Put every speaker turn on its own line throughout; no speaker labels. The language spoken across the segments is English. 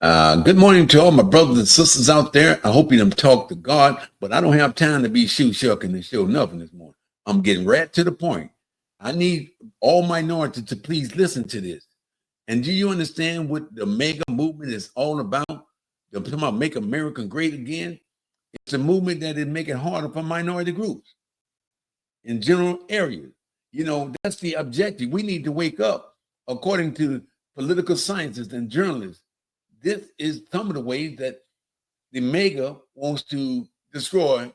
Good morning to all my brothers and sisters out there. I hope you done talk to God, but I don't have time to be shoe shucking and show nothing this morning. I'm getting right to the point. I need all minorities to please listen to this. And do you understand what the mega movement is all about? They're talking about make America great again. It's a movement that is making it harder for minority groups in general areas. That's the objective. We need to wake up, according to political scientists and journalists. This is some of the ways that the MAGA wants to destroy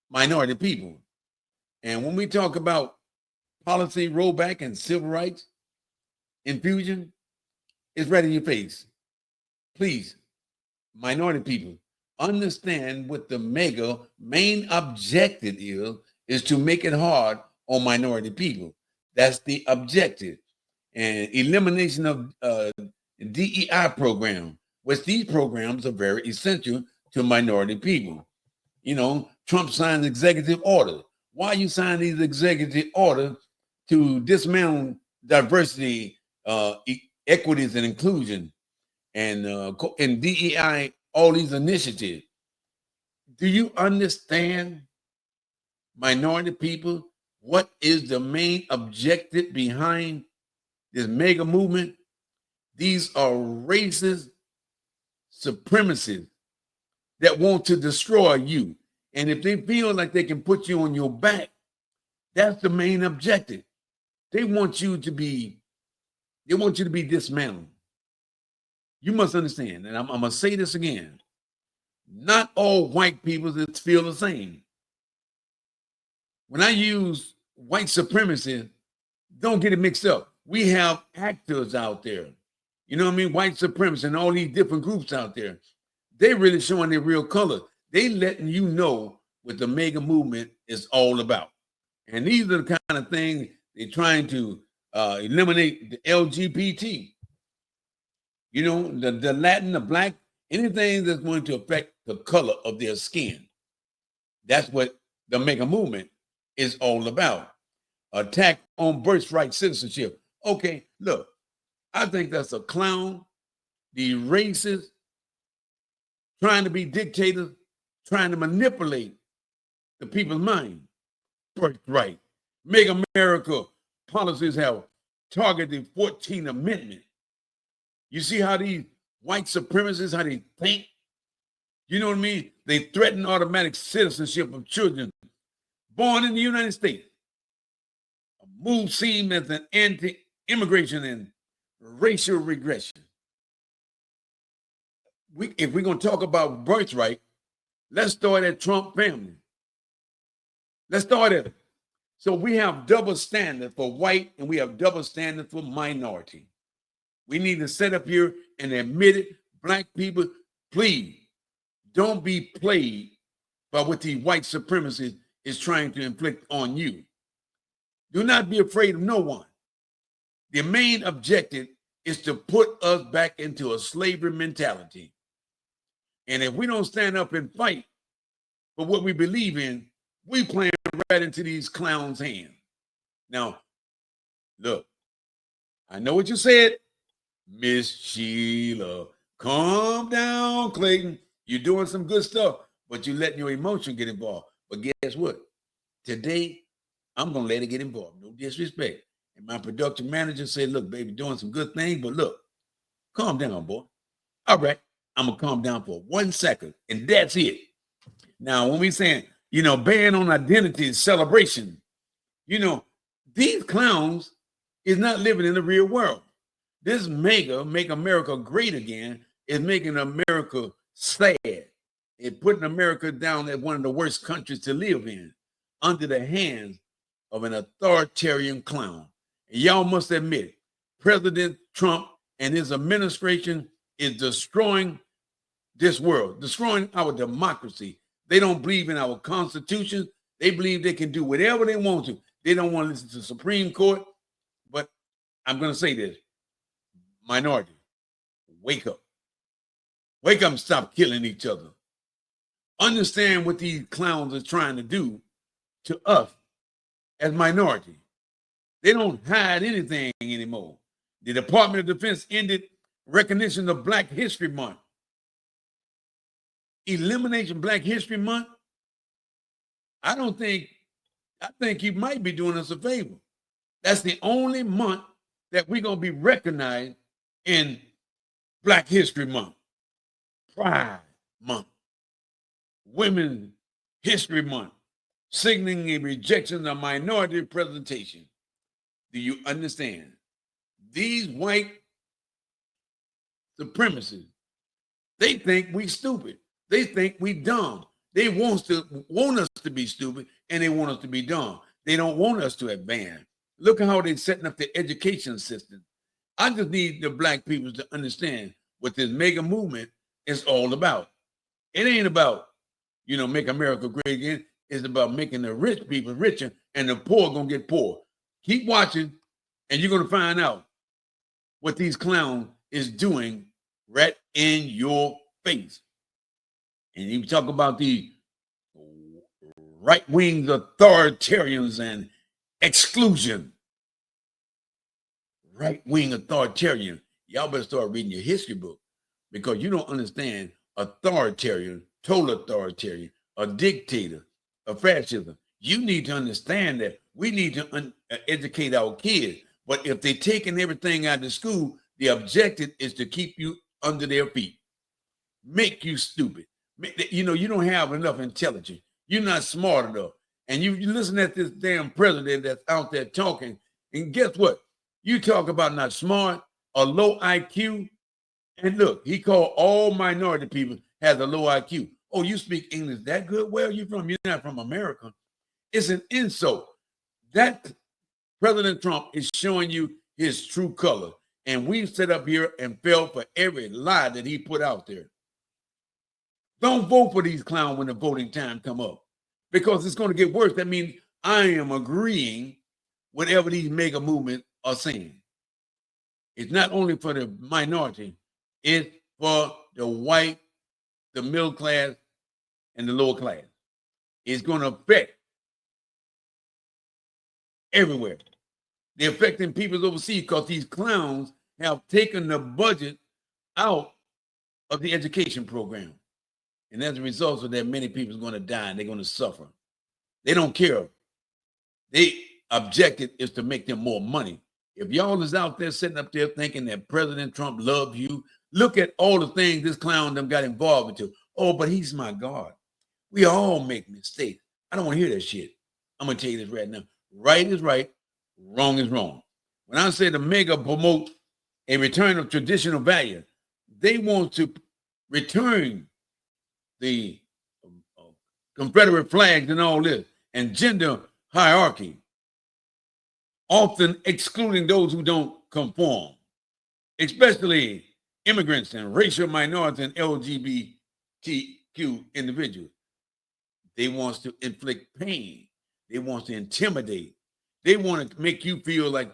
minority people. And when we talk about policy rollback and civil rights infusion, it's right in your face. Please, minority people, understand what the MAGA main objective is to make it hard on minority people. That's the objective. And elimination of DEI program, which these programs are very essential to minority people. Trump signed executive orders. Why you sign these executive orders to dismantle diversity, equities, and inclusion, and DEI, all these initiatives? Do you understand, minority people, what is the main objective behind this mega movement? These are racist supremacists that want to destroy you. And if they feel like they can put you on your back, that's the main objective. They want you to be dismantled. You must understand, and I'm gonna say this again. Not all white people feel the same. When I use white supremacy, don't get it mixed up. We have actors out there. You know what I mean? White supremacists and all these different groups out there. They really showing their real color. They letting you know what the mega movement is all about. And these are the kind of things they're trying to eliminate the LGBT. The Latin, the black, anything that's going to affect the color of their skin. That's what the mega movement is all about. Attack on birthright citizenship. Okay, look, I think that's a clown. The racists trying to be dictators, trying to manipulate the people's mind. Birthright. Make America policies have targeted 14th Amendment. You see how these white supremacists, how they think? You know what I mean? They threaten automatic citizenship of children born in the United States. A move seen as an anti-immigration and racial regression. If we're going to talk about birthright, let's start at Trump family. Let's start at it. So we have double standard for white and we have double standard for minority. We need to set up here and admit it. Black people, please don't be played by what the white supremacists is trying to inflict on you. Do not be afraid of no one. The main objective is to put us back into a slavery mentality. And if we don't stand up and fight for what we believe in, we playing right into these clowns' hands. Now, look, I know what you said, Miss Sheila. Calm down, Clayton. You're doing some good stuff, but you're letting your emotion get involved. But guess what? Today, I'm going to let it get involved. No disrespect. And my production manager said, look, baby, doing some good things, but look, calm down, boy. All right, I'm going to calm down for 1 second, and that's it. Now, when we saying, ban on identity celebration, these clowns is not living in the real world. This MAGA, Make America Great Again, is making America sad. It's putting America down as one of the worst countries to live in, under the hands of an authoritarian clown. And y'all must admit, President Trump and his administration is destroying this world, destroying our democracy. They don't believe in our Constitution. They believe they can do whatever they want to. They don't want to listen to the Supreme Court. But I'm going to say this. Minority, wake up. Wake up and stop killing each other. Understand what these clowns are trying to do to us as minority. They don't hide anything anymore. The Department of Defense ended recognition of Black History Month. Elimination Black History Month. I think you might be doing us a favor. That's the only month that we're going to be recognized in Black History Month, Pride Month, Women's History Month, signaling a rejection of minority representation. Do you understand? These white supremacists, they think we stupid. They think we dumb. They want us to be stupid, and they want us to be dumb. They don't want us to advance. Look at how they're setting up the education system. I just need the Black people to understand what this MAGA movement is all about. It ain't about, make America great again. It's about making the rich people richer and the poor gonna get poor. Keep watching, and you're gonna find out what these clowns is doing right in your face. And you talk about the right-wing authoritarians and exclusion. Right-wing authoritarian. Y'all better start reading your history book, because you don't understand authoritarian, total authoritarian, a dictator, a fascism. You need to understand that we need to educate our kids. But if they're taking everything out of school, the objective is to keep you under their feet, make you stupid. You don't have enough intelligence. You're not smart enough. And you listen at this damn president that's out there talking, and guess what? You talk about not smart, a low IQ, and look, he called all minority people has a low IQ. Oh, you speak English that good? Where are you from? You're not from America. It's an insult. That President Trump is showing you his true color. And we've sat up here and fell for every lie that he put out there. Don't vote for these clowns when the voting time come up, because it's going to get worse. That means I am agreeing whatever these MAGA movements are saying. It's not only for the minority, it's for the white, the middle class, and the lower class. It's going to affect everywhere. They're affecting people overseas because these clowns have taken the budget out of the education program. And as a result of that, many people are going to die and they're going to suffer. They don't care. Their objective is to make them more money. If y'all is out there sitting up there thinking that President Trump loves you, look at all the things this clown them got involved into. Oh, but he's my God. We all make mistakes. I don't want to hear that shit. I'm going to tell you this right now. Right is right. Wrong is wrong. When I say the MAGA promote a return of traditional value, they want to return the Confederate flags and all this, and gender hierarchy, often excluding those who don't conform, especially immigrants and racial minorities and LGBTQ individuals. They want to inflict pain. They want to intimidate. They want to make you feel like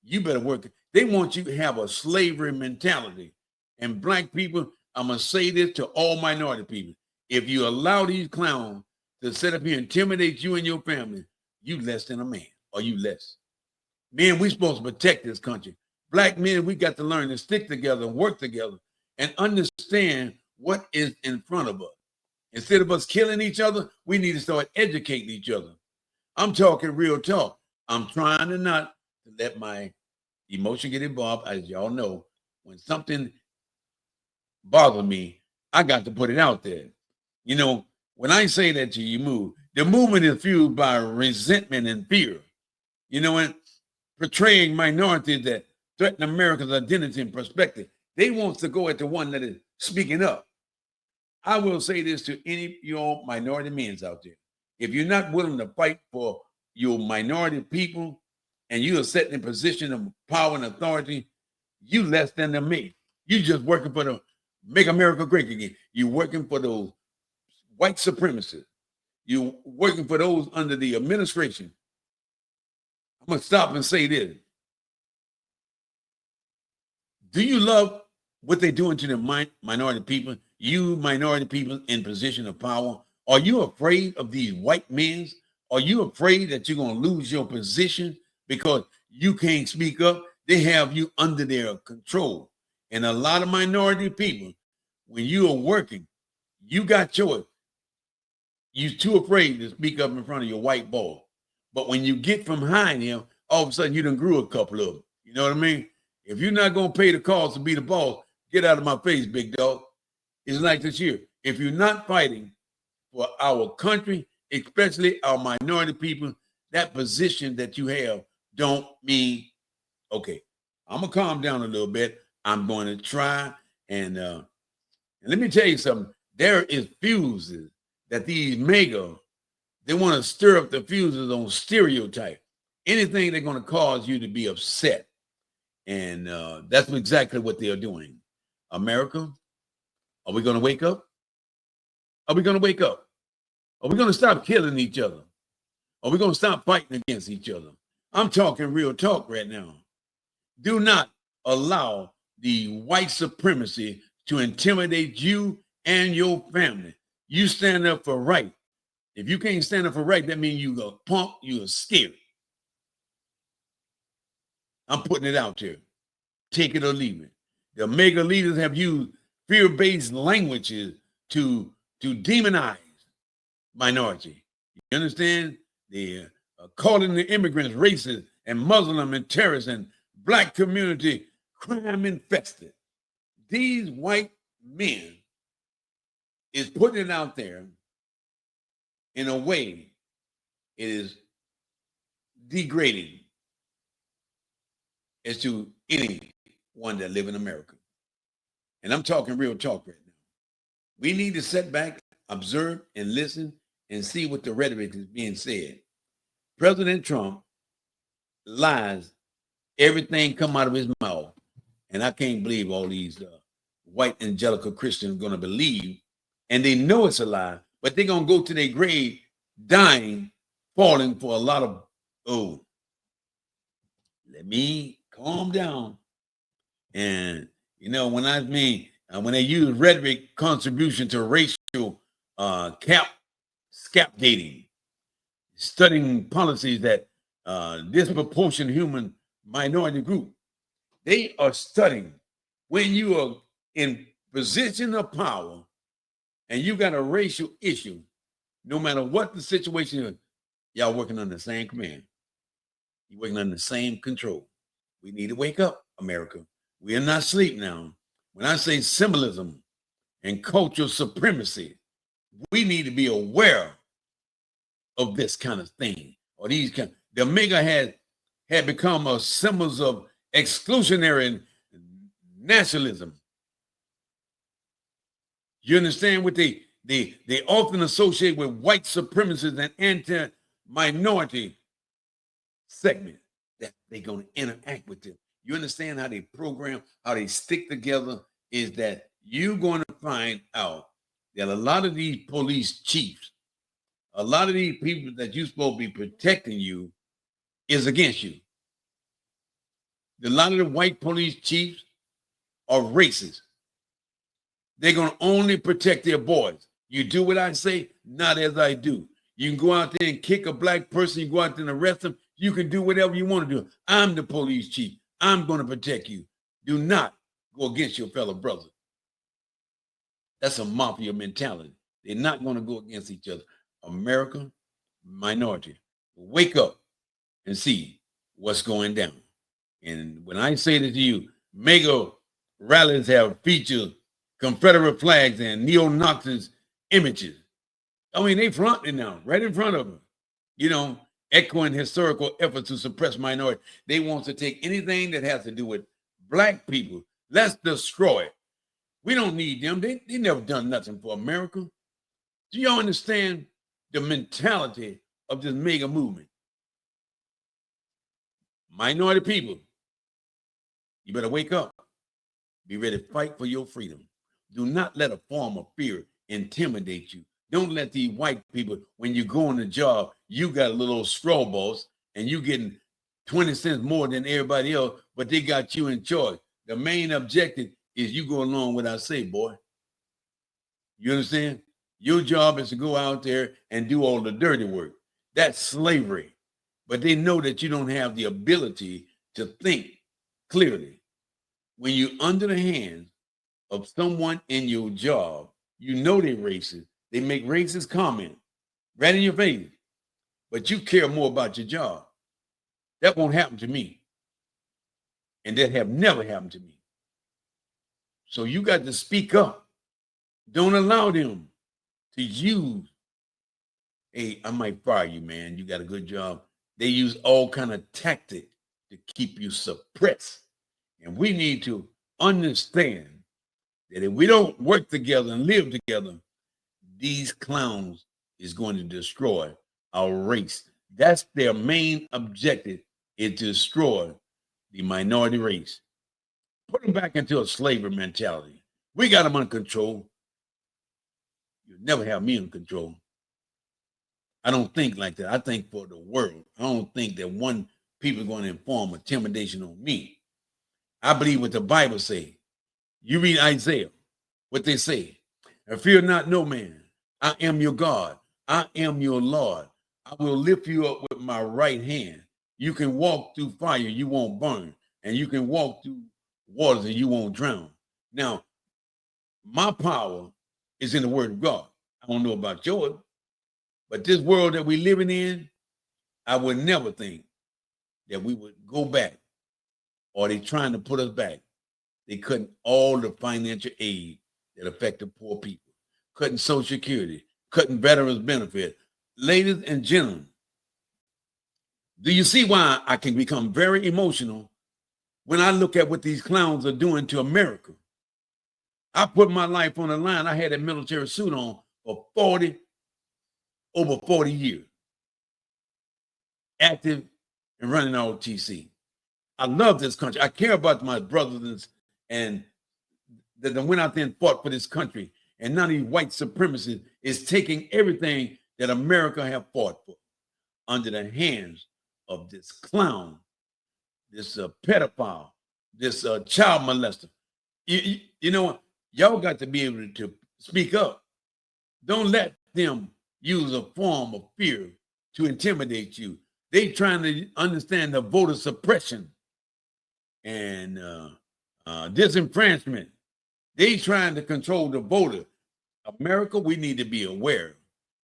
you better work. They want you to have a slavery mentality. And Black people, I'm going to say this to all minority people. If you allow these clowns to sit up here and intimidate you and your family, you less than a man, or you less. Men, we're supposed to protect this country. Black men, we got to learn to stick together and work together and understand what is in front of us. Instead of us killing each other, we need to start educating each other. I'm talking real talk. I'm trying to not let my emotion get involved. As y'all know, when something bothers me, I got to put it out there. When I say that to you, move, the movement is fueled by resentment and fear, and portraying minorities that threaten America's identity and perspective. They want to go at the one that is speaking up. I will say this to any of your minority men out there. If you're not willing to fight for your minority people and you are set in a position of power and authority, you less than the me. You just working for the make America great again. You're working for those white supremacists. You're working for those under the administration. I'm going to stop and say this. Do you love what they're doing to the minority people? You minority people in position of power? Are you afraid of these white men? Are you afraid that you're going to lose your position because you can't speak up? They have you under their control. And a lot of minority people, when you are working, you got choice. You're too afraid to speak up in front of your white boss. But when you get from behind him, all of a sudden you done grew a couple of them. You know what I mean? If you're not going to pay the cost to be the boss, get out of my face, big dog. It's like this year. If you're not fighting for our country, especially our minority people, that position that you have don't mean, okay, I'm going to calm down a little bit. I'm going to try. And let me tell you something. There is fuses that these MAGA, they want to stir up the fuses on stereotype. Anything they're going to cause you to be upset. And that's exactly what they're doing. America, are we going to wake up? Are we going to wake up? Are we going to stop killing each other? Are we going to stop fighting against each other? I'm talking real talk right now. Do not allow the white supremacy to intimidate you and your family. You stand up for right. If you can't stand up for right, that means you a punk, you a scared. I'm putting it out there. Take it or leave it. The MAGA leaders have used fear-based languages to demonize minority. You understand? They're calling the immigrants racist and Muslim and terrorists and black community crime infested. These white men is putting it out there in a way it is degrading as to anyone that live in America. And I'm talking real talk right now. We need to sit back, observe, and listen and see what the rhetoric is being said. President Trump lies, everything come out of his mouth. And I can't believe all these white evangelical Christians are going to believe, and they know it's a lie, but they're going to go to their grave dying, falling for a lot of, oh, let me calm down. And, you know, when when they use rhetoric contribution to racial scapegoating, studying policies that disproportionate human minority group, they are studying when you are in position of power and you got a racial issue, no matter what the situation is, y'all working under the same command. You're working under the same control. We need to wake up, America. We are not asleep now. When I say symbolism and cultural supremacy, we need to be aware of this kind of thing. Or these kind. The MAGA had become a symbols of exclusionary nationalism. You understand what they often associate with white supremacists and anti-minority segment that they're going to interact with them. You understand how they program, how they stick together, is that you're going to find out that a lot of these police chiefs, a lot of these people that you're supposed to be protecting you is against you. A lot of the white police chiefs are racist. They're going to only protect their boys. You do what I say, not as I do. You can go out there and kick a black person. You go out there and arrest them. You can do whatever you want to do. I'm the police chief. I'm going to protect you. Do not go against your fellow brother. That's a mafia mentality. They're not going to go against each other. America, minority, wake up and see what's going down. And when I say this to you, MAGA rallies have featured Confederate flags and neo-Nazis images. I mean, they fronting now, right in front of them. You know, echoing historical efforts to suppress minorities. They want to take anything that has to do with black people. Let's destroy it. We don't need them. They never done nothing for America. Do y'all understand the mentality of this MAGA movement? Minority people, you better wake up. Be ready to fight for your freedom. Do not let a form of fear intimidate you. Don't let these white people, when you go on the job, you got a little straw boss and you getting 20 cents more than everybody else, but they got you in charge. The main objective is you go along with what I say, boy. You understand? Your job is to go out there and do all the dirty work. That's slavery. But they know that you don't have the ability to think clearly. when you're under the hands of someone in your job, you know they're racist. They make racist comments right in your face, but you care more about your job. That won't happen to me. And that have never happened to me. So you got to speak up. Don't allow them to use, hey, I might fire you, man. You got a good job. They use all kind of tactics to keep you suppressed. And we need to understand that if we don't work together and live together, these clowns is going to destroy our race. That's their main objective, is to destroy the minority race. Put them back into a slavery mentality. We got them under control. You'll never have me under control. I don't think like that. I think for the world. I don't think that one people are going to inform intimidation on me. I believe what the Bible says. You read Isaiah, what they say. And fear not no man. I am your God. I am your Lord. I will lift you up with my right hand. You can walk through fire, you won't burn. And you can walk through waters and you won't drown. Now, my power is in the word of God. I don't know about yours, but this world that we're living in, I would never think that we would go back, or they trying to put us back. They cutting all the financial aid that affected poor people, cutting Social Security, cutting veterans benefit. Ladies and gentlemen, do you see why I can become very emotional when I look at what these clowns are doing to America? I put my life on the line. I had a military suit on for over 40 years, active and running ROTC. I love this country. I care about my brothers and that went out there and fought for this country. And none of these white supremacists is taking everything that America have fought for under the hands of this clown, this pedophile, this child molester. You know what? Y'all got to be able to speak up. Don't let them use a form of fear to intimidate you. They trying to understand the voter suppression and disenfranchisement. They trying to control the voter. America, we need to be aware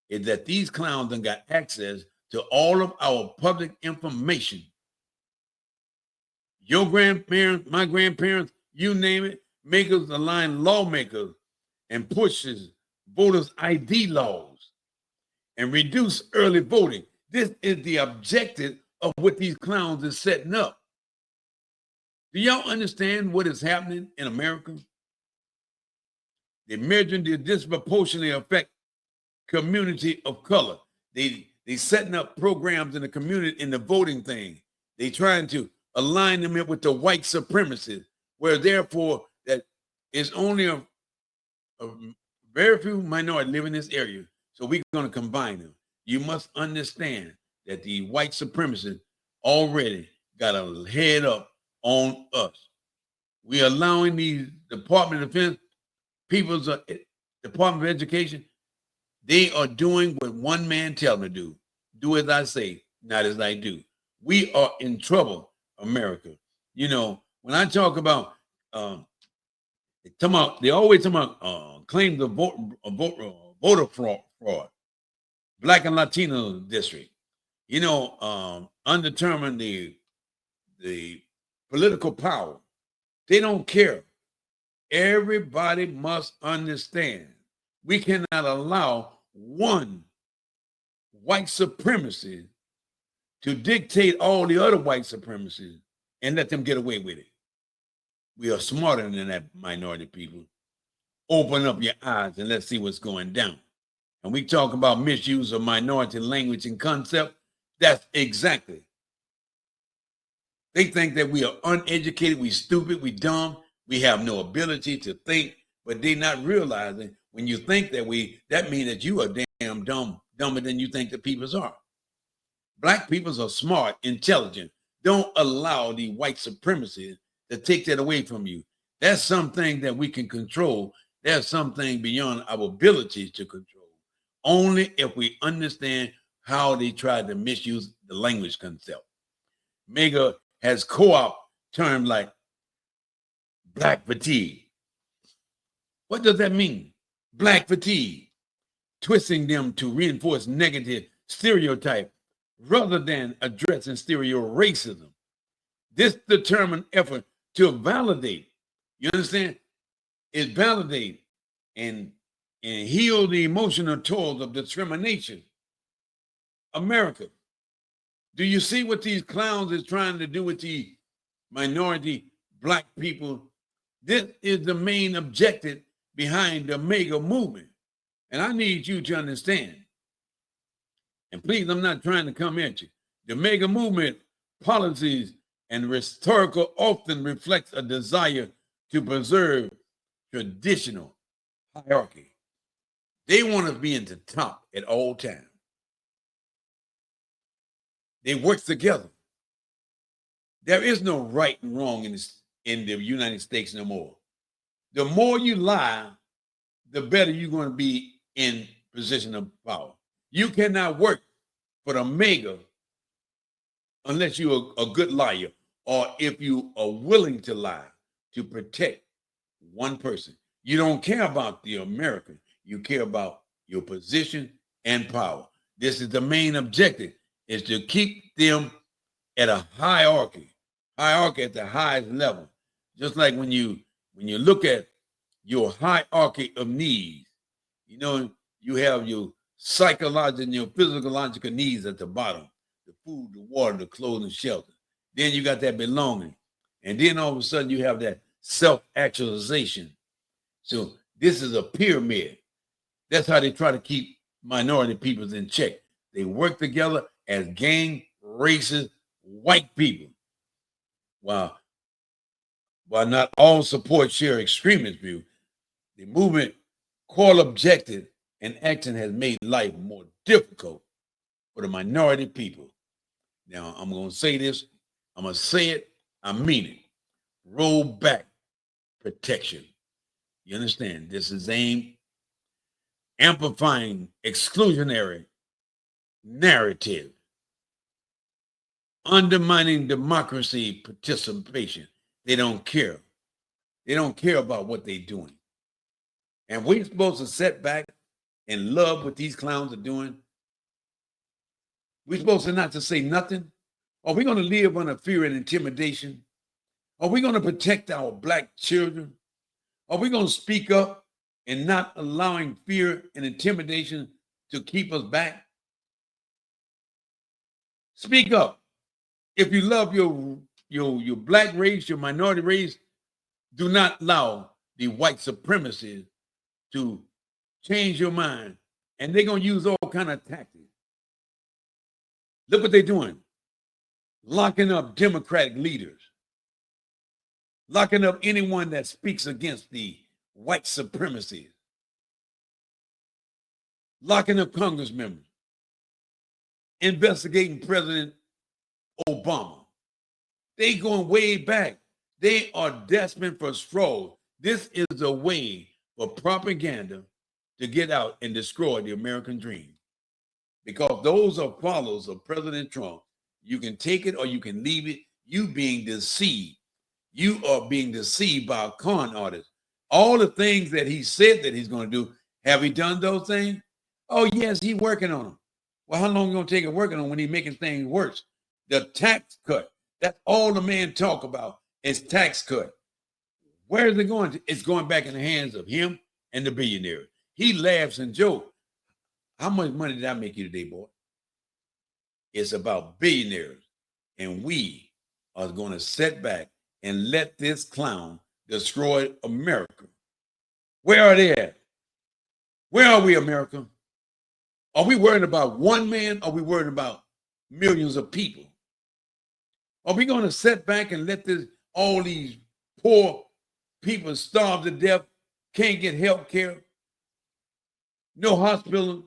is that these clowns done got access to all of our public information. Your grandparents, my grandparents, you name it, makers align lawmakers and pushes voters' ID laws and reduce early voting. This is the objective of what these clowns are setting up. Do y'all understand what is happening in America? They're measuring the disproportionately affect community of color. They setting up programs in the community in the voting thing. They trying to align them with the white supremacists, where therefore that is only a very few minority live in this area. So we're going to combine them. You must understand that the white supremacists already got a head up on us. We're allowing the Department of Defense, people's Department of Education, they are doing what one man tells them to do. Do as I say, not as I do. We are in trouble, America. You know, when I talk about, they always talk about claims of voter fraud, Black and Latino district. You know, undetermined the political power. They don't care. Everybody must understand we cannot allow one white supremacy to dictate all the other white supremacies and let them get away with it. We are smarter than that, minority people. Open up your eyes and let's see what's going down. And we talk about misuse of minority language and concept. That's exactly. They think that we are uneducated, we stupid, we dumb, we have no ability to think, but they're not realizing when you think that that means that you are damn dumber than you think the peoples are. Black peoples are smart, intelligent. Don't allow the white supremacy to take that away from you. That's something that we can control. There's something beyond our ability to control. Only if we understand how they try to misuse the language concept. MAGA has co-op terms like black fatigue. What does that mean? Black fatigue, twisting them to reinforce negative stereotype rather than addressing stereo racism. This determined effort to validate, you understand, is validate and heal the emotional toils of discrimination. America, do you see what these clowns is trying to do with the minority black people? This is the main objective behind the MAGA movement. And I need you to understand. And please, I'm not trying to come at you. The MAGA movement policies and rhetorical often reflects a desire to preserve traditional hierarchy. They want to be in the top at all times. They work together. There is no right and wrong in the United States no more. The more you lie, the better you're going to be in position of power. You cannot work for the MAGA unless you're a good liar, or if you are willing to lie to protect one person. You don't care about the American. You care about your position and power. This is the main objective, is to keep them at a hierarchy at the highest level. Just like when you look at your hierarchy of needs, you know, you have your psychological and your physiological needs at the bottom: the food, the water, the clothing, shelter. Then you got that belonging. And then all of a sudden you have that self-actualization. So this is a pyramid. That's how they try to keep minority peoples in check. They work together as gang, racist, white people. While not all support share extremist view, the movement core objective and action has made life more difficult for the minority people. Now, I'm going to say this. I'm going to say it. I mean it. Roll back protection. You understand? This is aimed amplifying exclusionary narrative, undermining democracy participation. They don't care. They don't care about what they're doing. And we're supposed to sit back and love what these clowns are doing. We're supposed to not to say nothing. Are we going to live under fear and intimidation? Are we going to protect our black children? Are we going to speak up and not allowing fear and intimidation to keep us back? Speak up. If you love your black race, your minority race, do not allow the white supremacists to change your mind. And they're going to use all kind of tactics. Look what they're doing. Locking up Democratic leaders. Locking up anyone that speaks against the white supremacy. Locking up Congress members. Investigating President Obama. They going way back. They are desperate for straws. This is a way for propaganda to get out and destroy the American dream. Because those are followers of President Trump. You can take it or you can leave it. You being deceived. You are being deceived by a con artist. All the things that he said that he's going to do, have he done those things? Oh, yes, he's working on them. Well, how long are you going to take it working on when he's making things worse? The tax cut. That's all the man talk about is tax cut. Where is it going to? It's going back in the hands of him and the billionaire. He laughs and jokes. How much money did I make you today, boy? It's about billionaires. And we are going to sit back and let this clown destroy America. Where are they at? Where are we, America? Are we worried about one man? Or are we worried about millions of people? Are we going to sit back and let all these poor people starve to death, can't get health care, no hospital,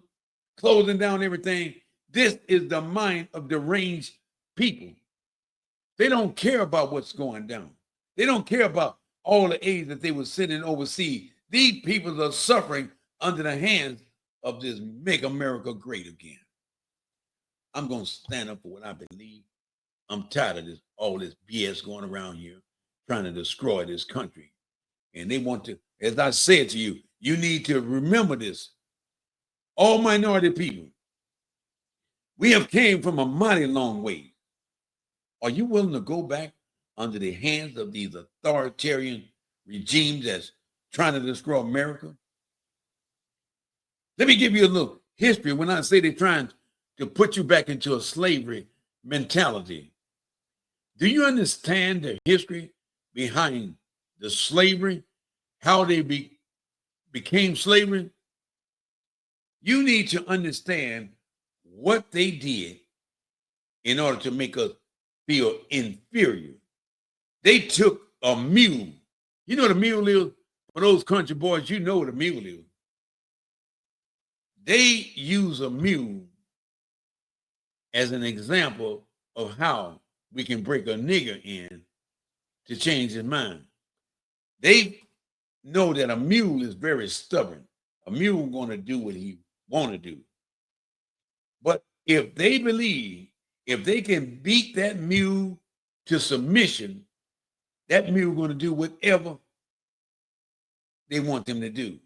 closing down everything? This is the mind of deranged people. They don't care about what's going down. They don't care about all the aid that they were sending overseas. These people are suffering under the hands of this Make America Great Again. I'm going to stand up for what I believe. I'm tired of all this BS going around here, trying to destroy this country. And they want to, as I said to you, you need to remember this. All minority people, we have came from a mighty long way. Are you willing to go back under the hands of these authoritarian regimes that's trying to destroy America? Let me give you a little history when I say they're trying to put you back into a slavery mentality. Do you understand the history behind the slavery, how they became slavery? You need to understand what they did in order to make us feel inferior. They took a mule. You know what a mule is? For those country boys, you know what a mule is. They use a mule as an example of how we can break a nigger in to change his mind. They know that a mule is very stubborn. A mule going to do what he want to do. But if they believe, if they can beat that mule to submission, that mule going to do whatever they want them to do.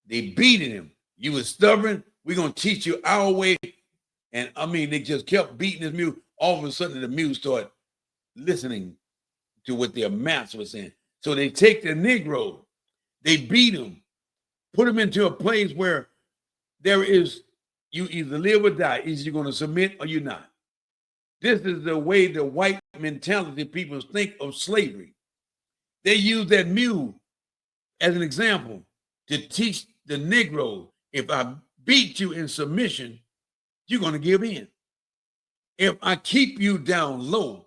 They beating him. You was stubborn. We're going to teach you our way. And I mean, they just kept beating this mule. All of a sudden, the mule started listening to what their master was saying. So they take the Negro, they beat him, put him into a place where there is, you either live or die. Either you're going to submit or you're not. This is the way the white mentality people think of slavery. They use that mule as an example to teach the Negro, if I beat you in submission, you're going to give in. If I keep you down low,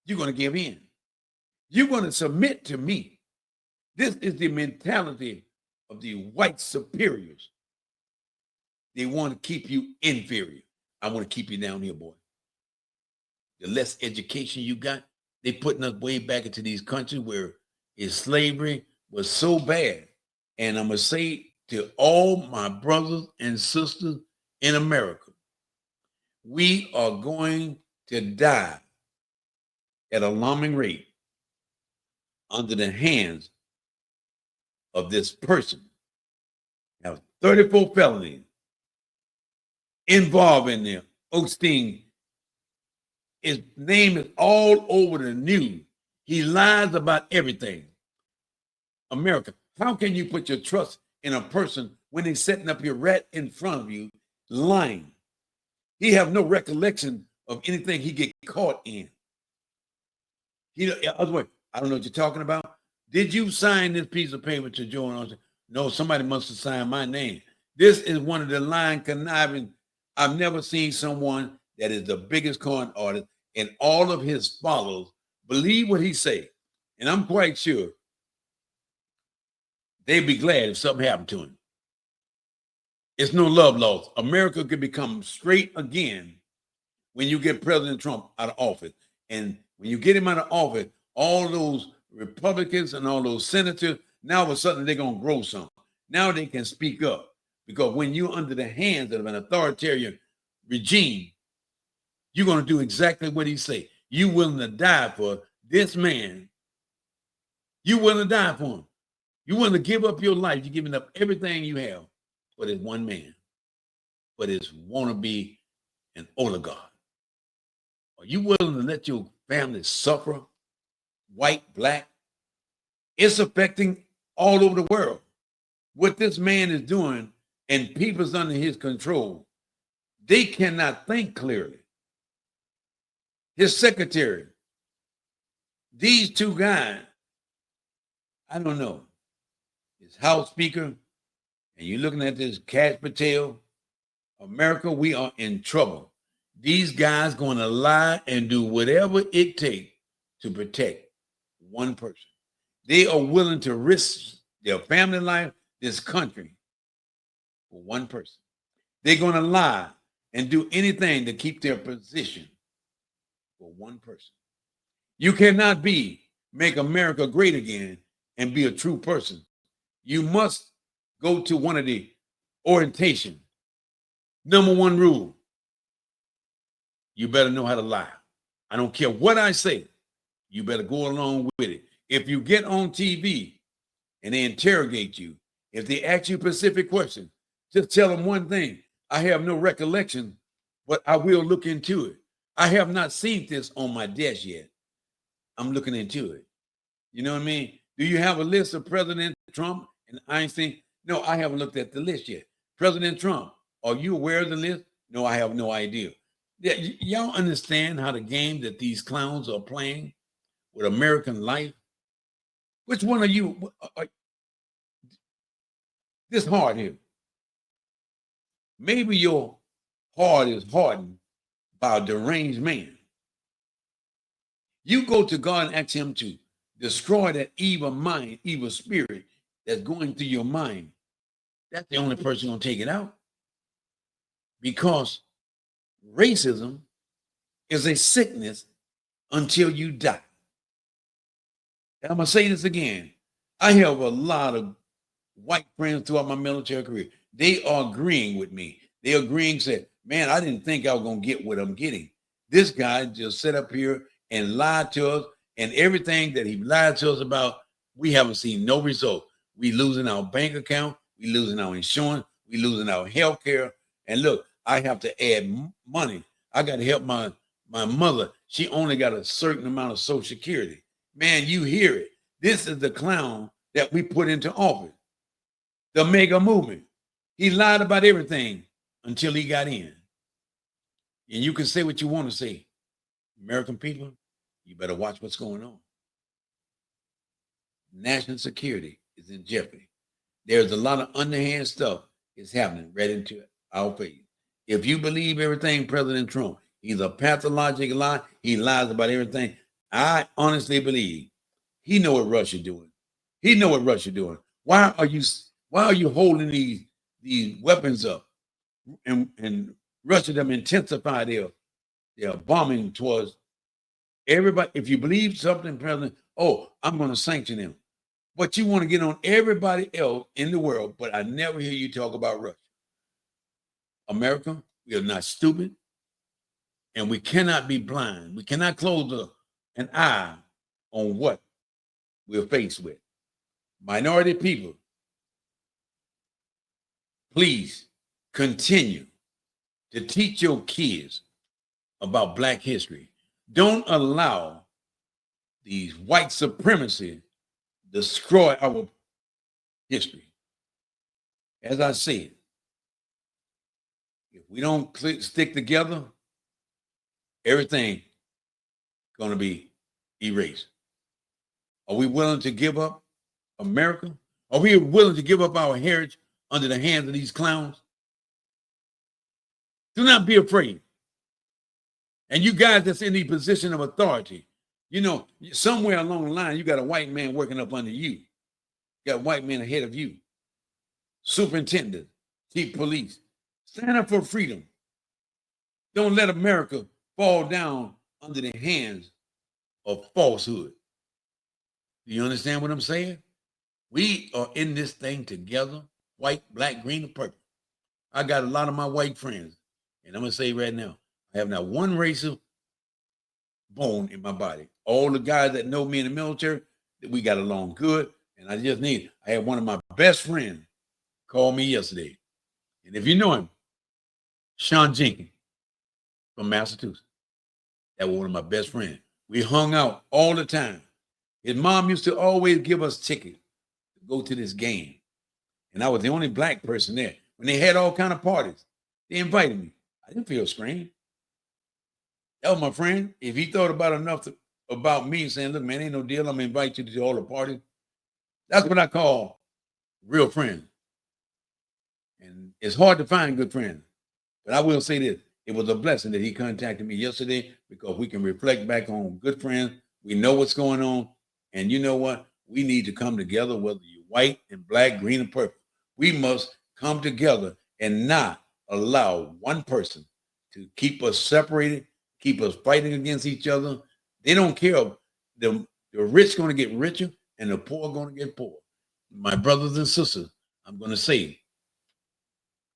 you're going to give in. You're going to submit to me. This is the mentality of the white superiors. They want to keep you inferior. I want to keep you down here, boy. The less education you got, they putting us way back into these countries where slavery was so bad. And I'm going to say to all my brothers and sisters in America, we are going to die at an alarming rate under the hands of this person. Now, 34 felonies involved in there. Osteen, his name is all over the news. He lies about everything. America, how can you put your trust in a person when he's setting up your rat in front of you, lying? He have no recollection of anything he get caught in. Other way, I don't know what you're talking about. Did you sign this piece of paper to join? No, somebody must have signed my name. This is one of the lying, conniving. I've never seen someone that is the biggest con artist, and all of his followers believe what he say. And I'm quite sure they'd be glad if something happened to him. It's no love lost. America could become straight again when you get President Trump out of office. And when you get him out of office, all those Republicans and all those senators, now all of a sudden they're going to grow some. Now they can speak up. Because when you're under the hands of an authoritarian regime, you're going to do exactly what he say. You willing to die for this man. You willing to die for him. You willing to give up your life. You're giving up everything you have for this one man, for this wannabe an oligarch. Are you willing to let your family suffer? White, black? It's affecting all over the world. What this man is doing and people's under his control, they cannot think clearly. His secretary, these two guys, I don't know, his House Speaker, and you're looking at this Cash Patel, America, we are in trouble. These guys going to lie and do whatever it takes to protect one person. They are willing to risk their family life, this country, for one person. They're going to lie and do anything to keep their position for one person. You cannot make America great again and be a true person. You must go to one of the orientation. Number one rule, you better know how to lie. I don't care what I say. You better go along with it. If you get on TV and they interrogate you, if they ask you specific questions, just tell them one thing. I have no recollection, but I will look into it. I have not seen this on my desk yet. I'm looking into it. You know what I mean? Do you have a list of President Trump and Einstein? No, I haven't looked at the list yet. President Trump, are you aware of the list? No, I have no idea. Yeah, y'all understand how the game that these clowns are playing with American life? Which one of you, this hard here? Maybe your heart is hardened by a deranged man. You go to God and ask him to destroy that evil mind, evil spirit that's going through your mind. That's the only person gonna take it out. Because racism is a sickness until you die. And I'm gonna say this again. I have a lot of white friends throughout my military career. They are agreeing with me. They agreeing, said, man, I didn't think I was gonna get what I'm getting. This guy just sat up here and lied to us, and everything that he lied to us about, we haven't seen no result. We losing our bank account, we losing our insurance, we losing our health care. And look, I have to add money. I got to help my mother. She only got a certain amount of Social Security. Man, you hear it. This is the clown that we put into office. The MAGA movement. He lied about everything until he got in. And you can say what you want to say. American people, you better watch what's going on. National security is in jeopardy. There's a lot of underhand stuff is happening right into our face. If you believe everything President Trump, he's a pathological lie. He lies about everything. I honestly believe he know what Russia doing. He know what Russia doing. Why are you holding these weapons up and Russia them intensify their bombing towards everybody? If you believe something, President, oh, I'm going to sanction them. But you want to get on everybody else in the world, but I never hear you talk about Russia. America, we are not stupid, and we cannot be blind. We cannot close an eye on what we're faced with. Minority people, please continue to teach your kids about Black history. Don't allow these white supremacy destroy our history. As I said, if we don't stick together, everything going to be erased. Are we willing to give up America? Are we willing to give up our heritage under the hands of these clowns? Do not be afraid. And you guys that's in the position of authority, you know, somewhere along the line, you got a white man working up under you. You got a white man ahead of you. Superintendent, chief police. Stand up for freedom. Don't let America fall down under the hands of falsehood. Do you understand what I'm saying? We are in this thing together, white, black, green, and purple. I got a lot of my white friends, and I'm going to say right now, I have not one racial bone in my body. All the guys that know me in the military, we got along good, and I had one of my best friends call me yesterday. And if you know him, Sean Jenkins from Massachusetts, that was one of my best friends. We hung out all the time. His mom used to always give us tickets to go to this game. And I was the only Black person there. When they had all kind of parties, they invited me. I didn't feel strange. That was my friend. If he thought about me saying, look, man, ain't no deal. I'm going to invite you to all the parties. That's what I call real friends. And it's hard to find good friends. But I will say this. It was a blessing that he contacted me yesterday because we can reflect back on good friends. We know what's going on. And you know what? We need to come together, whether you're white and black, green and purple. We must come together and not allow one person to keep us separated, keep us fighting against each other. They don't care. The rich going to get richer and the poor going to get poor. My brothers and sisters, I'm going to say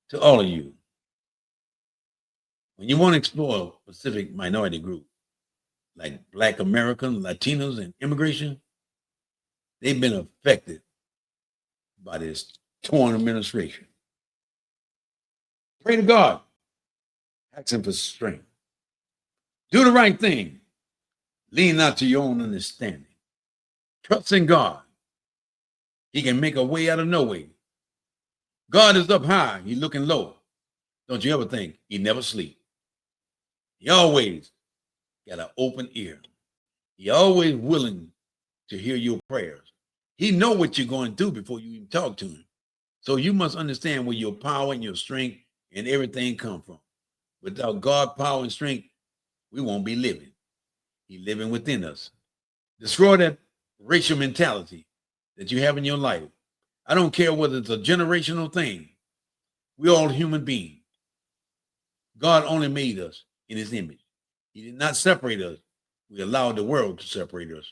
to all of you, when you want to explore a specific minority group, like Black Americans, Latinos, and immigration, They've been affected by this torn administration. Pray to God. Ask him for strength. Do the right thing. Lean not to your own understanding. Trust in God. He can make a way out of no way. God is up high. He's looking low. Don't you ever think he never sleeps. He always got an open ear. He always willing to hear your prayers. He know what you're going through before you even talk to him. So you must understand where your power and your strength and everything come from. Without God, power, and strength, we won't be living. He's living within us. Destroy that racial mentality that you have in your life. I don't care whether it's a generational thing. We're all human beings. God only made us in his image. He did not separate us. We allowed the world to separate us.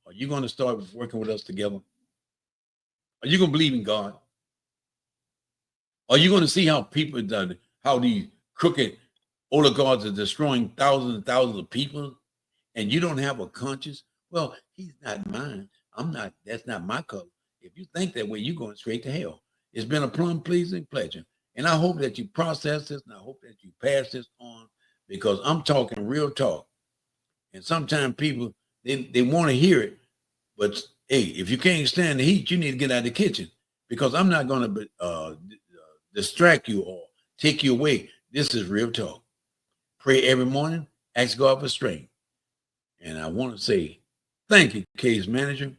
Are you going to start working with us together? Are you going to believe in God? Are you going to see how people, how these crooked oligarchs are destroying thousands and thousands of people, and you don't have a conscience? Well, he's not mine. I'm not. That's not my color. If you think that way, you're going straight to hell. It's been a plum pleasing pleasure, and I hope that you process this, and I hope that you pass this on, because I'm talking real talk. And sometimes people they want to hear it, but hey, if you can't stand the heat, you need to get out of the kitchen, because I'm not going to distract you or take you away. This is real talk. Pray every morning. Ask God for strength. And I want to say thank you, case manager.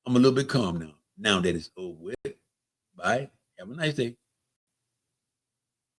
I'm a little bit calm now that it's over with. Bye. Have a nice day.